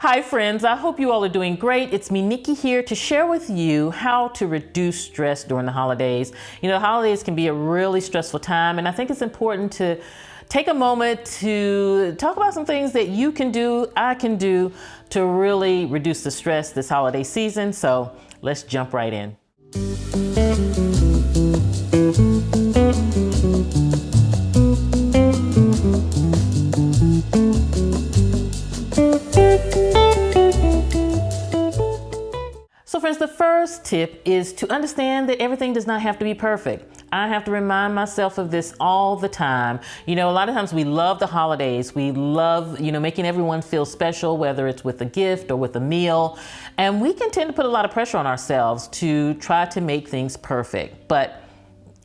Hi friends, I hope you all are doing great. It's me, Nikki, here to share with you how to reduce stress during the holidays. You know, holidays can be a really stressful time, and I think it's important to take a moment to talk about some things that you can do, I can do to really reduce the stress this holiday season. So let's jump right in. So friends, the first tip is to understand that everything does not have to be perfect. I have to remind myself of this all the time. You know, a lot of times we love the holidays. We love, making everyone feel special, whether it's with a gift or with a meal. And we can tend to put a lot of pressure on ourselves to try to make things perfect. But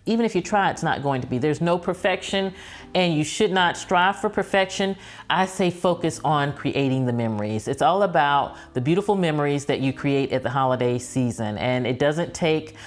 even if you try, it's not going to be. There's no perfection, and you should not strive for perfection. I say focus on creating the memories. It's all about the beautiful memories that you create at the holiday season. And it doesn't take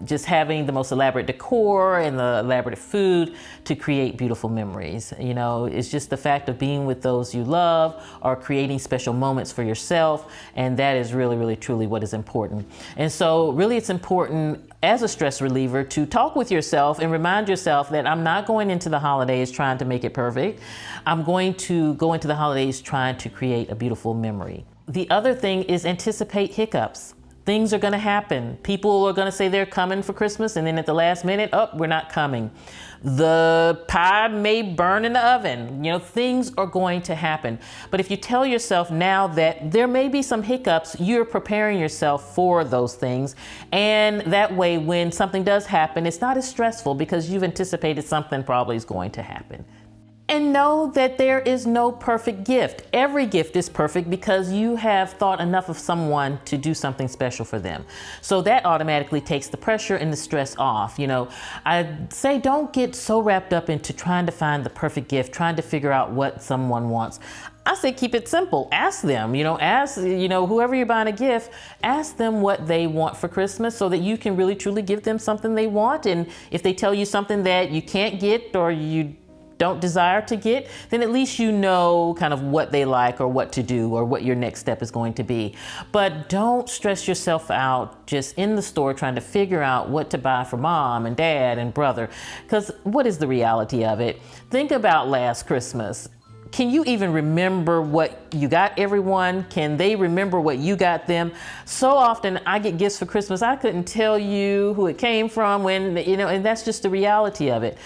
just having the most elaborate decor and the elaborate food to create beautiful memories. You know, it's just the fact of being with those you love or creating special moments for yourself. And that is really, really, truly what is important. And so really it's important as a stress reliever to talk with yourself and remind yourself that I'm not going into the holidays trying to make it perfect. I'm going to go into the holidays trying to create a beautiful memory. The other thing is anticipate hiccups. Things are going to happen. People are going to say they're coming for Christmas, and then at the last minute, oh, we're not coming. The pie may burn in the oven. Things are going to happen. But if you tell yourself now that there may be some hiccups, you're preparing yourself for those things. And that way, when something does happen, it's not as stressful because you've anticipated something probably is going to happen. And know that there is no perfect gift. Every gift is perfect because you have thought enough of someone to do something special for them. So that automatically takes the pressure and the stress off. I say don't get so wrapped up into trying to find the perfect gift, trying to figure out what someone wants. I say keep it simple. Ask them, whoever you're buying a gift, ask them what they want for Christmas so that you can really truly give them something they want. And if they tell you something that you can't get or you don't desire to get, then at least you know kind of what they like or what to do or what your next step is going to be. But don't stress yourself out just in the store trying to figure out what to buy for mom and dad and brother. Because what is the reality of it? Think about last Christmas. Can you even remember what you got everyone? Can they remember what you got them? So often I get gifts for Christmas, I couldn't tell you who it came from and that's just the reality of it.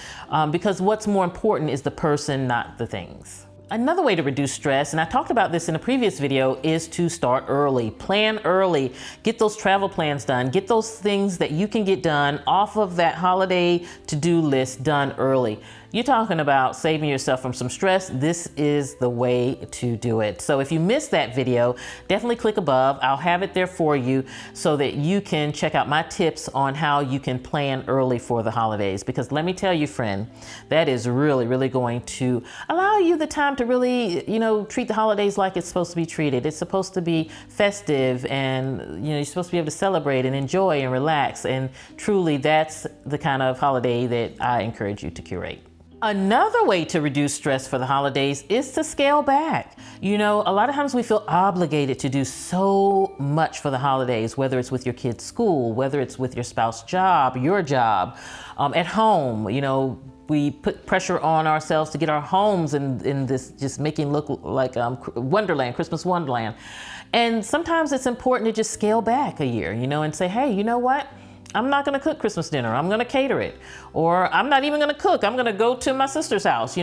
Because what's more important is the person, not the things. Another way to reduce stress, and I talked about this in a previous video, is to start early. Plan early. Get those travel plans done. Get those things that you can get done off of that holiday to-do list done early. You're talking about saving yourself from some stress. This is the way to do it. So if you missed that video, definitely click above. I'll have it there for you so that you can check out my tips on how you can plan early for the holidays. Because let me tell you, friend, that is really, really going to allow you the time to really, treat the holidays like it's supposed to be treated. It's supposed to be festive and, you're supposed to be able to celebrate and enjoy and relax. And truly, that's the kind of holiday that I encourage you to curate. Another way to reduce stress for the holidays is to scale back. A lot of times we feel obligated to do so much for the holidays, whether it's with your kid's school, whether it's with your spouse's job, your job, at home. We put pressure on ourselves to get our homes in this just making look like Wonderland, Christmas Wonderland. And sometimes it's important to just scale back a year, and say, hey, you know what? I'm not going to cook Christmas dinner. I'm going to cater it. Or I'm not even going to cook. I'm going to go to my sister's house.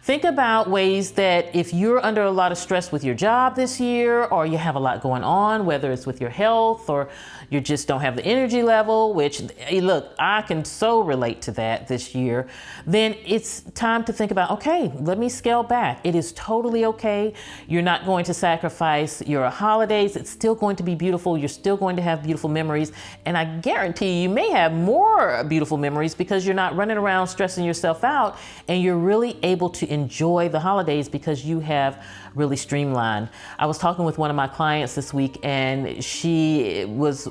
Think about ways that if you're under a lot of stress with your job this year, or you have a lot going on, whether it's with your health or you just don't have the energy level, which, look, I can so relate to that this year, then it's time to think about, okay, let me scale back. It is totally okay. You're not going to sacrifice your holidays. It's still going to be beautiful. You're still going to have beautiful memories. And I guarantee you may have more beautiful memories because you're not running around stressing yourself out, and you're really able to enjoy the holidays because you have really streamline. I was talking with one of my clients this week, and she has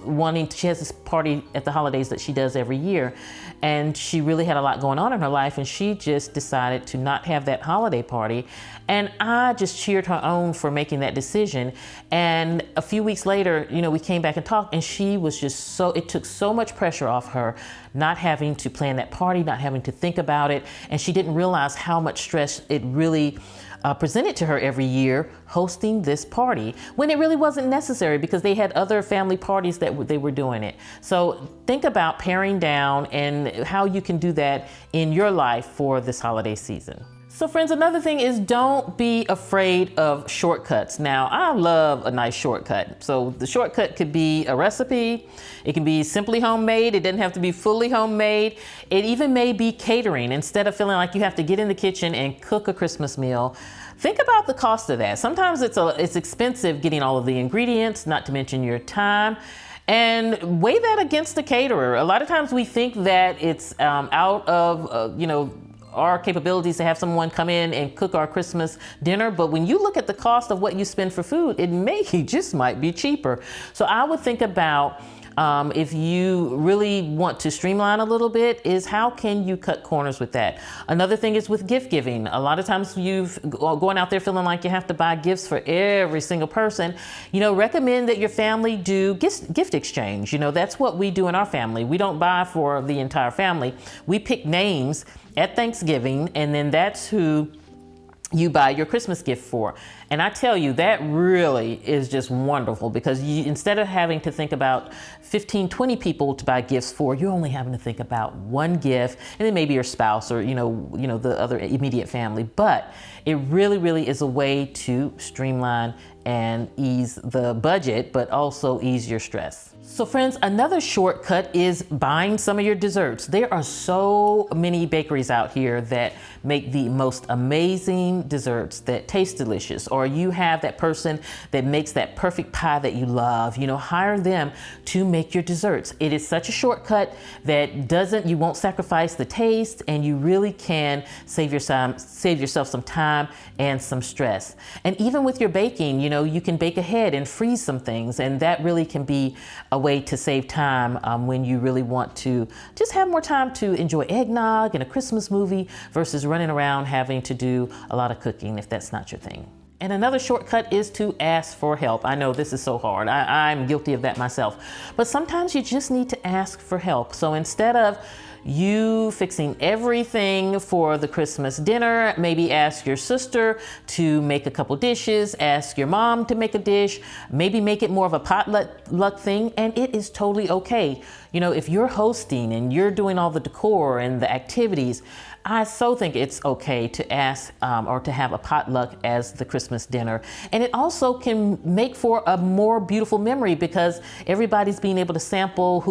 this party at the holidays that she does every year, and she really had a lot going on in her life, and she just decided to not have that holiday party. And I just cheered her on for making that decision. And a few weeks later, we came back and talked, and she was just it took so much pressure off her, not having to plan that party, not having to think about it. And she didn't realize how much stress it really presented to her every year hosting this party, when it really wasn't necessary because they had other family parties that they were doing it. So think about paring down and how you can do that in your life for this holiday season. So friends, another thing is, don't be afraid of shortcuts. Now, I love a nice shortcut. So the shortcut could be a recipe. It can be simply homemade. It doesn't have to be fully homemade. It even may be catering. Instead of feeling like you have to get in the kitchen and cook a Christmas meal, think about the cost of that. Sometimes it's expensive getting all of the ingredients, not to mention your time. And weigh that against the caterer. A lot of times we think that it's out of, our capabilities to have someone come in and cook our Christmas dinner. But when you look at the cost of what you spend for food, it just might be cheaper. So I would think about, if you really want to streamline a little bit, is how can you cut corners with that? Another thing is with gift giving. A lot of times you've going out there feeling like you have to buy gifts for every single person. Recommend that your family do gift exchange. That's what we do in our family. We don't buy for the entire family. We pick names at Thanksgiving, and then that's who you buy your Christmas gift for. And I tell you, that really is just wonderful, because instead of having to think about 15, 20 people to buy gifts for, you're only having to think about one gift, and then maybe your spouse or, the other immediate family. But it really, really is a way to streamline and ease the budget, but also ease your stress. So friends, another shortcut is buying some of your desserts. There are so many bakeries out here that make the most amazing desserts that taste delicious. Or you have that person that makes that perfect pie that you love. Hire them to make your desserts. It is such a shortcut that you won't sacrifice the taste, and you really can save yourself some time and some stress. And even with your baking, you can bake ahead and freeze some things, and that really can be a way to save time when you really want to just have more time to enjoy eggnog and a Christmas movie versus running around having to do a lot of cooking if that's not your thing. And another shortcut is to ask for help. I know this is so hard. I'm guilty of that myself. But sometimes you just need to ask for help. So instead of you fixing everything for the Christmas dinner, maybe ask your sister to make a couple dishes, ask your mom to make a dish, maybe make it more of a potluck thing, and it is totally okay. If you're hosting and you're doing all the decor and the activities, I so think it's okay to ask or to have a potluck as the Christmas dinner. And it also can make for a more beautiful memory, because everybody's being able to sample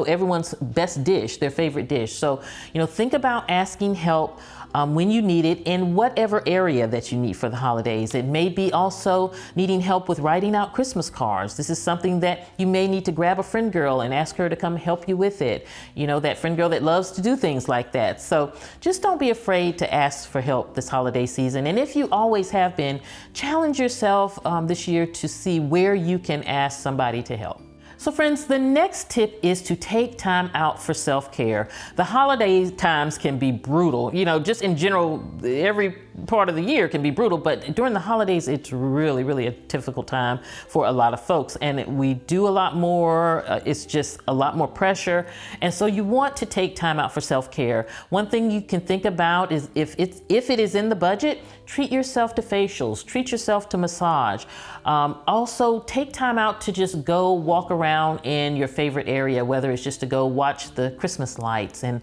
everyone's best dish, their favorite dish. So, think about asking help when you need it in whatever area that you need for the holidays. It may be also needing help with writing out Christmas cards. This is something that you may need to grab a friend girl and ask her to come help you with it. That friend girl that loves to do things like that. So just don't be afraid to ask for help this holiday season. And if you always have been, challenge yourself this year to see where you can ask somebody to help. So friends, the next tip is to take time out for self-care. The holiday times can be brutal. Just in general, every part of the year can be brutal, but during the holidays, it's really, really a difficult time for a lot of folks. And we do a lot more. It's just a lot more pressure. And so you want to take time out for self-care. One thing you can think about is if it is in the budget, treat yourself to facials, treat yourself to massage. Also, take time out to just go walk around in your favorite area, whether it's just to go watch the Christmas lights, and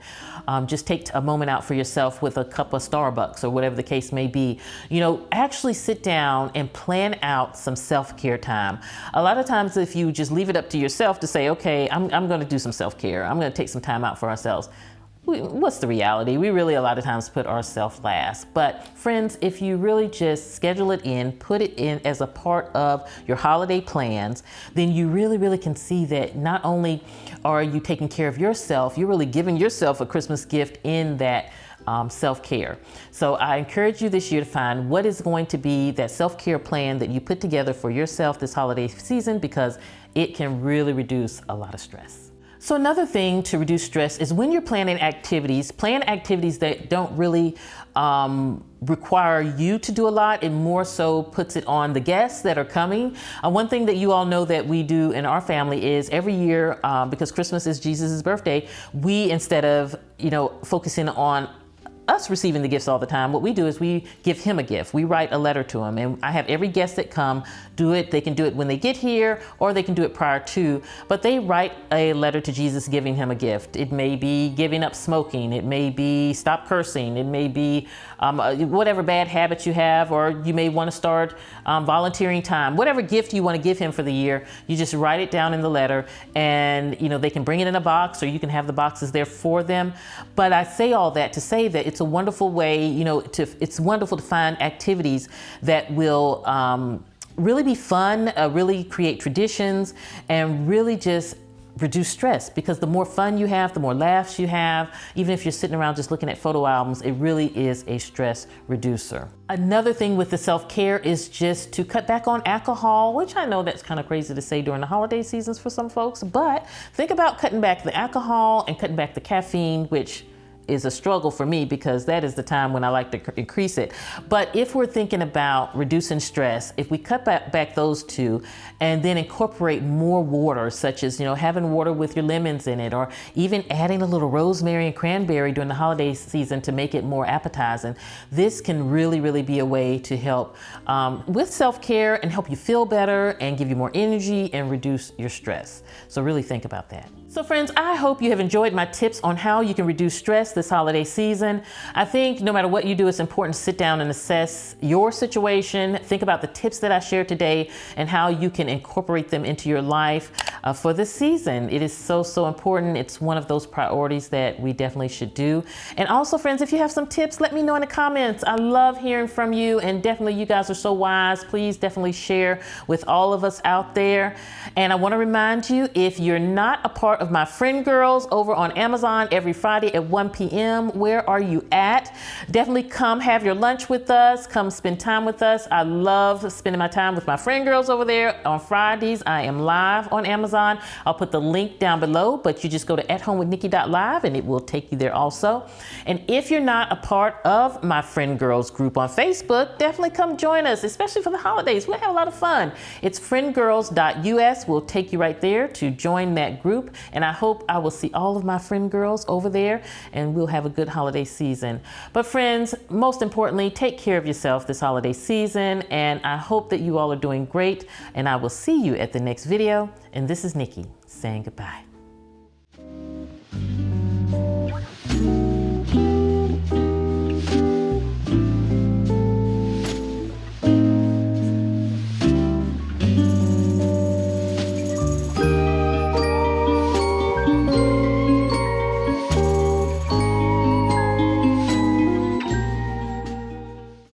just take a moment out for yourself with a cup of Starbucks or whatever the case may be. Actually sit down and plan out some self-care time. A lot of times if you just leave it up to yourself to say, okay, I'm going to do some self-care, I'm going to take some time out for ourselves, what's the reality? We really a lot of times put ourselves last. But friends, if you really just schedule it in, put it in as a part of your holiday plans, then you really, really can see that not only are you taking care of yourself, you're really giving yourself a Christmas gift in that self-care. So I encourage you this year to find what is going to be that self-care plan that you put together for yourself this holiday season, because it can really reduce a lot of stress. So another thing to reduce stress is when you're planning activities, plan activities that don't really require you to do a lot. It more so puts it on the guests that are coming. One thing that you all know that we do in our family is every year, because Christmas is Jesus' birthday, we, instead of, focusing on us receiving the gifts all the time, what we do is we give him a gift. We write a letter to him, and I have every guest that come do it. They can do it when they get here, or they can do it prior to, but they write a letter to Jesus giving him a gift. It may be giving up smoking. It may be stop cursing. It may be whatever bad habits you have, or you may want to start volunteering time. Whatever gift you want to give him for the year, you just write it down in the letter, and they can bring it in a box, or you can have the boxes there for them. But I say all that to say that it's a wonderful way, it's wonderful to find activities that will really be fun, really create traditions, and really just reduce stress, because the more fun you have, the more laughs you have. Even if you're sitting around just looking at photo albums, it really is a stress reducer. Another thing with the self-care is just to cut back on alcohol, which I know that's kind of crazy to say during the holiday seasons for some folks, but think about cutting back the alcohol and cutting back the caffeine, which is a struggle for me because that is the time when I like to increase it. But if we're thinking about reducing stress, if we cut back those two and then incorporate more water, such as, having water with your lemons in it, or even adding a little rosemary and cranberry during the holiday season to make it more appetizing, this can really, really be a way to help with self-care and help you feel better and give you more energy and reduce your stress. So really think about that. So friends, I hope you have enjoyed my tips on how you can reduce stress this holiday season. I think no matter what you do, it's important to sit down and assess your situation. Think about the tips that I shared today and how you can incorporate them into your life for this season. It is so, so important. It's one of those priorities that we definitely should do. And also, friends, if you have some tips, let me know in the comments. I love hearing from you, and definitely you guys are so wise. Please definitely share with all of us out there. And I want to remind you, if you're not a part of my Friend Girls over on Amazon every Friday at 1 p.m. Where are you at? Definitely come have your lunch with us. Come spend time with us. I love spending my time with my Friend Girls over there. On Fridays, I am live on Amazon. I'll put the link down below, but you just go to athomewithnikki.live and it will take you there also. And if you're not a part of my Friend Girls group on Facebook, definitely come join us, especially for the holidays. We'll have a lot of fun. It's friendgirls.us. We'll take you right there to join that group. And I hope I will see all of my Friend Girls over there, and we'll have a good holiday season. But friends, most importantly, take care of yourself this holiday season, and I hope that you all are doing great, and I will see you at the next video. And this is Nikki saying goodbye.